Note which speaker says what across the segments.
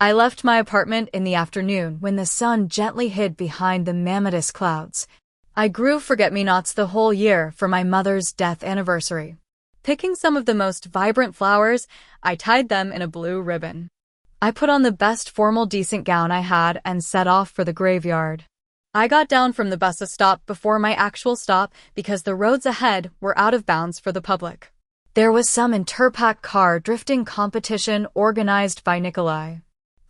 Speaker 1: I left my apartment in the afternoon when the sun gently hid behind the mammothous clouds. I grew forget-me-nots the whole year for my mother's death anniversary. Picking some of the most vibrant flowers, I tied them in a blue ribbon. I put on the best formal decent gown I had and set off for the graveyard. I got down from the bus stop before my actual stop because the roads ahead were out of bounds for the public. There was some interpack car drifting competition organized by Nikolai.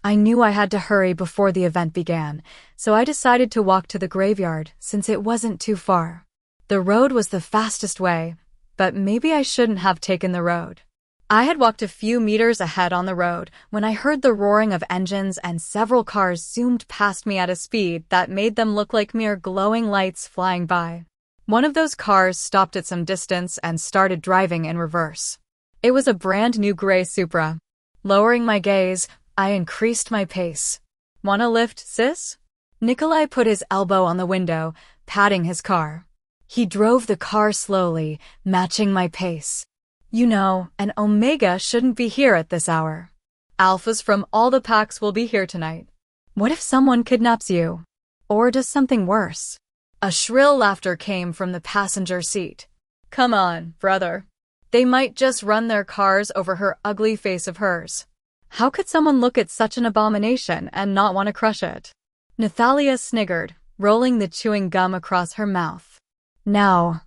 Speaker 1: I knew I had to hurry before the event began, so I decided to walk to the graveyard since it wasn't too far. The road was the fastest way, but maybe I shouldn't have taken the road. I had walked a few meters ahead on the road when I heard the roaring of engines and several cars zoomed past me at a speed that made them look like mere glowing lights flying by. One of those cars stopped at some distance and started driving in reverse. It was a brand new gray Supra. Lowering my gaze, I increased my pace. "Want a lift, sis?" Nikolai put his elbow on the window, patting his car. He drove the car slowly, matching my pace. "You know, an Omega shouldn't be here at this hour. Alphas from all the packs will be here tonight. What if someone kidnaps you? Or does something worse?" A shrill laughter came from the passenger seat. "Come on, brother. They might just run their cars over her ugly face of hers. How could someone look at such an abomination and not want to crush it?" Xanthea sniggered, rolling the chewing gum across her mouth. Now,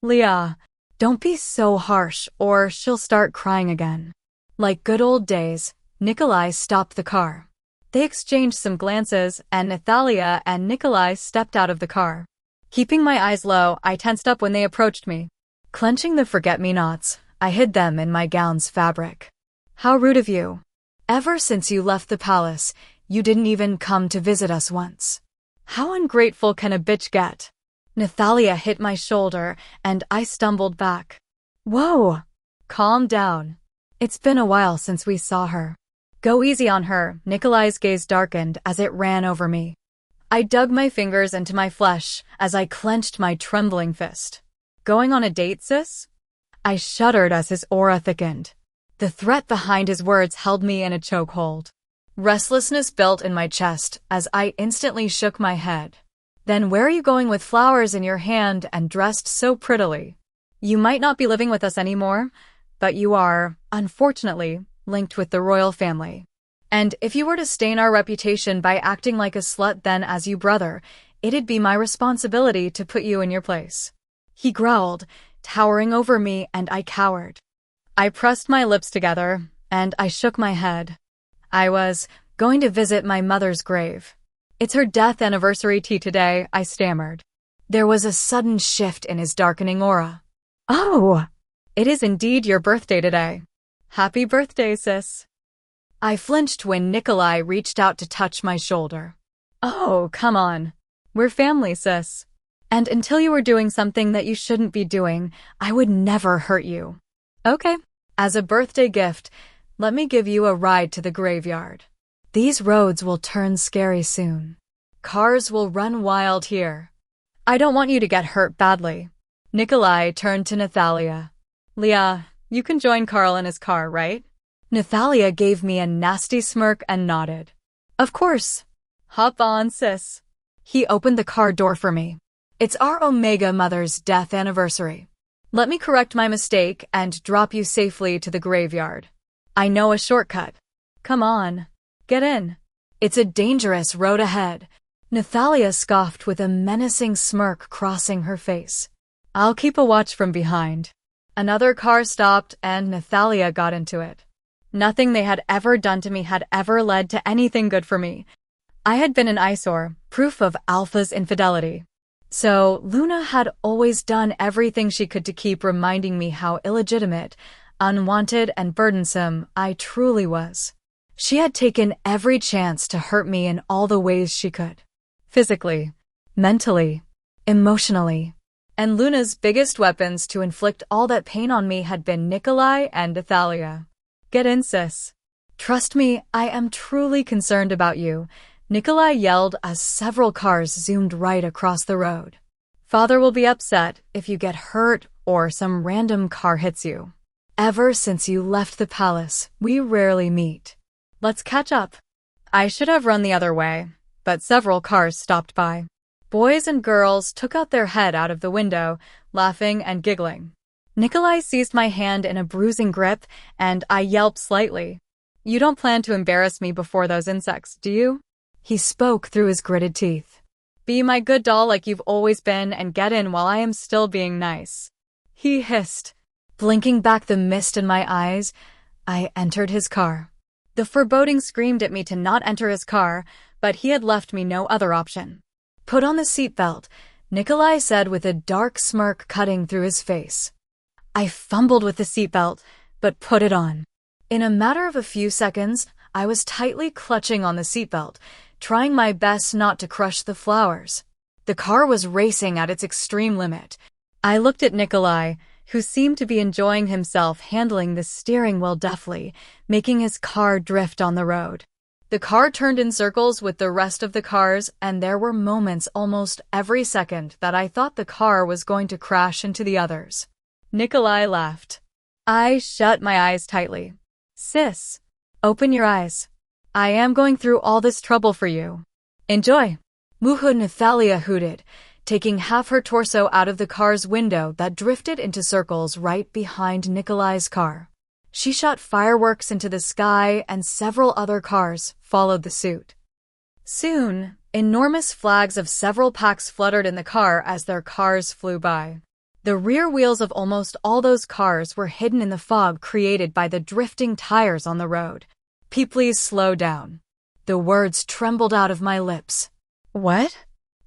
Speaker 1: Leah, don't be so harsh or she'll start crying again." Like good old days, Nikolai stopped the car. They exchanged some glances, and Xanthea and Nikolai stepped out of the car. Keeping my eyes low, I tensed up when they approached me. Clenching the forget-me-nots, I hid them in my gown's fabric. "How rude of you. Ever since you left the palace, you didn't even come to visit us once. How ungrateful can a bitch get?" Xanthea hit my shoulder, and I stumbled back. "Whoa! Calm down. It's been a while since we saw her." "Go easy on her." Nikolai's gaze darkened as it ran over me. I dug my fingers into my flesh as I clenched my trembling fist. "Going on a date, sis?" I shuddered as his aura thickened. The threat behind his words held me in a chokehold. Restlessness built in my chest as I instantly shook my head. "Then where are you going with flowers in your hand and dressed so prettily? You might not be living with us anymore, but you are, unfortunately, linked with the royal family. And if you were to stain our reputation by acting like a slut then as you brother, it'd be my responsibility to put you in your place." He growled, towering over me, and I cowered. I pressed my lips together, and I shook my head. "I was going to visit my mother's grave. It's her death anniversary tea today," I stammered. There was a sudden shift in his darkening aura. "Oh, it is indeed your birthday today. Happy birthday, sis." I flinched when Nikolai reached out to touch my shoulder. "Oh, come on. We're family, sis. And until you were doing something that you shouldn't be doing, I would never hurt you. Okay, as a birthday gift, let me give you a ride to the graveyard. These roads will turn scary soon. Cars will run wild here. I don't want you to get hurt badly." Nikolai turned to Xanthea. "Leah, you can join Carl in his car, right?" Xanthea gave me a nasty smirk and nodded. "Of course. Hop on, sis." He opened the car door for me. "It's our Omega mother's death anniversary. Let me correct my mistake and drop you safely to the graveyard. I know a shortcut. Come on, get in. It's a dangerous road ahead." Xanthea scoffed with a menacing smirk crossing her face. "I'll keep a watch from behind." Another car stopped and Xanthea got into it. Nothing they had ever done to me had ever led to anything good for me. I had been an eyesore, proof of Alpha's infidelity. So Luna had always done everything she could to keep reminding me how illegitimate, unwanted, and burdensome I truly was. She had taken every chance to hurt me in all the ways she could. Physically, mentally, emotionally. And Luna's biggest weapons to inflict all that pain on me had been Nikolai and Xanthea. "Get in, sis. Trust me, I am truly concerned about you," Nikolai yelled as several cars zoomed right across the road. "Father will be upset if you get hurt or some random car hits you. Ever since you left the palace, we rarely meet. Let's catch up. I should have run the other way, but several cars stopped by. Boys and girls took out their head out of the window, laughing and giggling. Nikolai seized my hand in a bruising grip, and I yelped slightly. You don't plan to embarrass me before those insects, do you? He spoke through his gritted teeth. Be my good doll like you've always been and get in while I am still being nice. He hissed. Blinking back the mist in my eyes, I entered his car. The foreboding screamed at me to not enter his car, but he had left me no other option. Put on the seatbelt, Nikolai said with a dark smirk cutting through his face. I fumbled with the seatbelt, but put it on. In a matter of a few seconds, I was tightly clutching on the seatbelt, trying my best not to crush the flowers. The car was racing at its extreme limit. I looked at Nikolai, who seemed to be enjoying himself handling the steering wheel deftly, making his car drift on the road. The car turned in circles with the rest of the cars, and there were moments almost every second that I thought the car was going to crash into the others. Nikolai laughed. I shut my eyes tightly. Sis, open your eyes. I am going through all this trouble for you. Enjoy. Xanthea hooted, taking half her torso out of the car's window that drifted into circles right behind Nikolai's car. She shot fireworks into the sky, and several other cars followed the suit. Soon, enormous flags of several packs fluttered in the car as their cars flew by. The rear wheels of almost all those cars were hidden in the fog created by the drifting tires on the road. Please slow down. The words trembled out of my lips. What?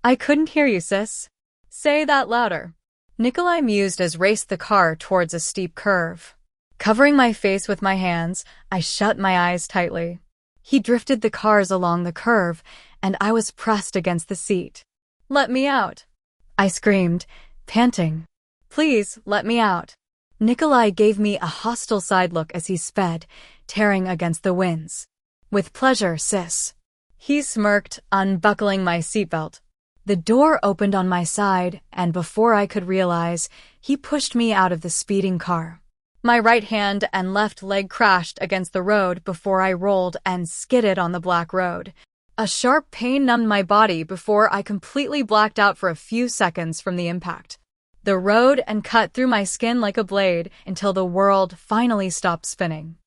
Speaker 1: I couldn't hear you, sis. Say that louder. Nikolai mused as raced the car towards a steep curve. Covering my face with my hands, I shut my eyes tightly. He drifted the cars along the curve, and I was pressed against the seat. Let me out. I screamed, panting. Please, let me out. Nikolai gave me a hostile side look as he sped, tearing against the winds. With pleasure, sis. He smirked, unbuckling my seatbelt. The door opened on my side, and before I could realize, he pushed me out of the speeding car. My right hand and left leg crashed against the road before I rolled and skidded on the black road. A sharp pain numbed my body before I completely blacked out for a few seconds from the impact. The road and cut through my skin like a blade until the world finally stopped spinning.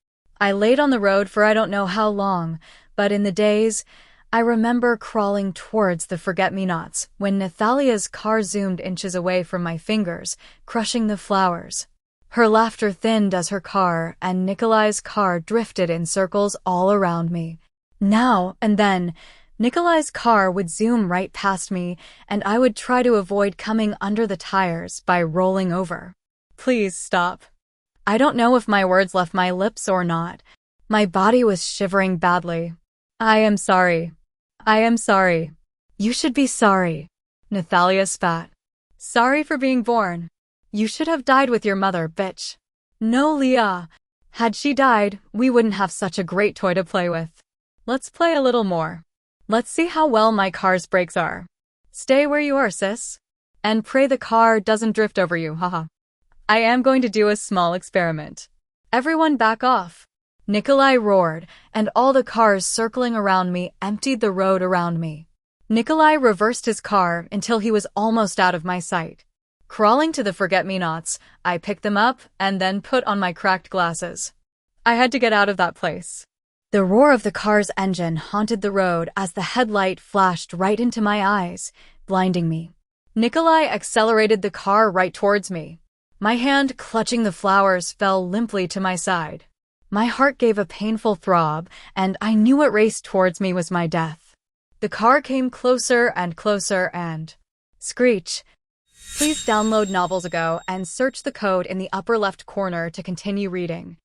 Speaker 1: I laid on the road for I don't know how long, but in the days, I remember crawling towards the forget-me-nots when Xanthea's car zoomed inches away from my fingers, crushing the flowers. Her laughter thinned as her car and Nikolai's car drifted in circles all around me. Now and then, Nikolai's car would zoom right past me, and I would try to avoid coming under the tires by rolling over. Please stop. I don't know if my words left my lips or not. My body was shivering badly. I am sorry. I am sorry. You should be sorry. Xanthea spat. Sorry for being born. You should have died with your mother, bitch. No, Leah. Had she died, we wouldn't have such a great toy to play with. Let's play a little more. Let's see how well my car's brakes are. Stay where you are, sis. And pray the car doesn't drift over you, haha. I am going to do a small experiment. Everyone back off. Nikolai roared, and all the cars circling around me emptied the road around me. Nikolai reversed his car until he was almost out of my sight. Crawling to the forget-me-nots, I picked them up and then put on my cracked glasses. I had to get out of that place. The roar of the car's engine haunted the road as the headlight flashed right into my eyes, blinding me. Nikolai accelerated the car right towards me. My hand clutching the flowers fell limply to my side. My heart gave a painful throb, and I knew what raced towards me was my death. The car came closer and closer and... Screech. Please download Novels Ago and search the code in the upper left corner to continue reading.